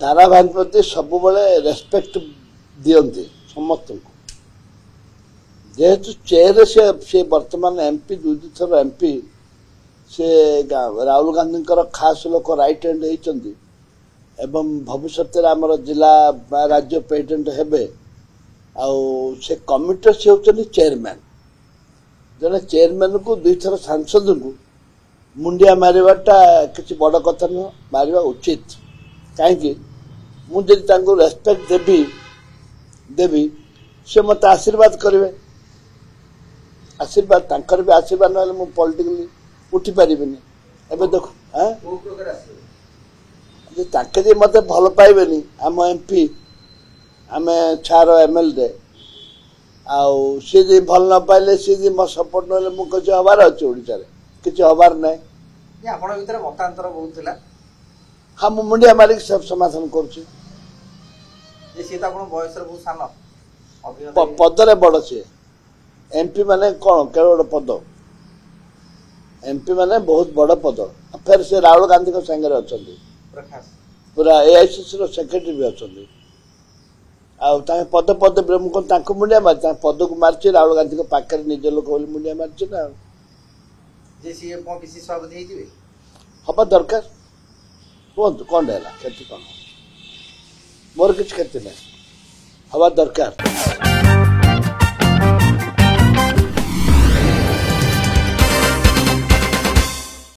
तारा भाई प्रति सब रेस्पेक्ट दियंती समस्त जेहेतु चेयर से वर्तमान एमपी दुई थर एमपी से राहुल गांधी खास लोक राइट हैंड होती एवं भविष्य आमर जिला राज्य प्रेसिडेंट हेबे से कमिटी से होती चेयरमैन जड़े चेयरमैन को दुई थर सांसद को मुंडिया मारिबाटा किसी बड़ कथा नुह मारिबा उचित कहीं मुझे रेस्पेक्ट देवी से मत आशीर्वाद करेंगे आशीर्वाद तांकर भी आशीर्वाद ना मु पॉलिटिकली उठी पारिबेनी एबे देखो ताके मत भल पाइबेनी आम एमपी आम छार एमएलए आउ सी जी भल न पाइले सी जी मो सपोर्ट ना मु किसी हबार अच्छे ओडिशा रे किसी हबार ना मतांतर बहुत हाँ मु मुंडिया मारिक सब समाधान करुच्छी पदरे बड़ सी एमपी माने कौन केवल गोटे पद एमपी माने बहुत बड़ पद फिर से राहुल गांधी को संगे अच्छा पूरा एआईसीसी रो सेक्रेटरी भी अच्छा पद पद मुझे मुंडिया मारी पद को मार्च राहुल गांधी को पाखे निज लोक मुंडिया मार्च ना हवा दरकार कहतु कौन है क्षति कौन मोर किसी क्षति ना हवा दरकार।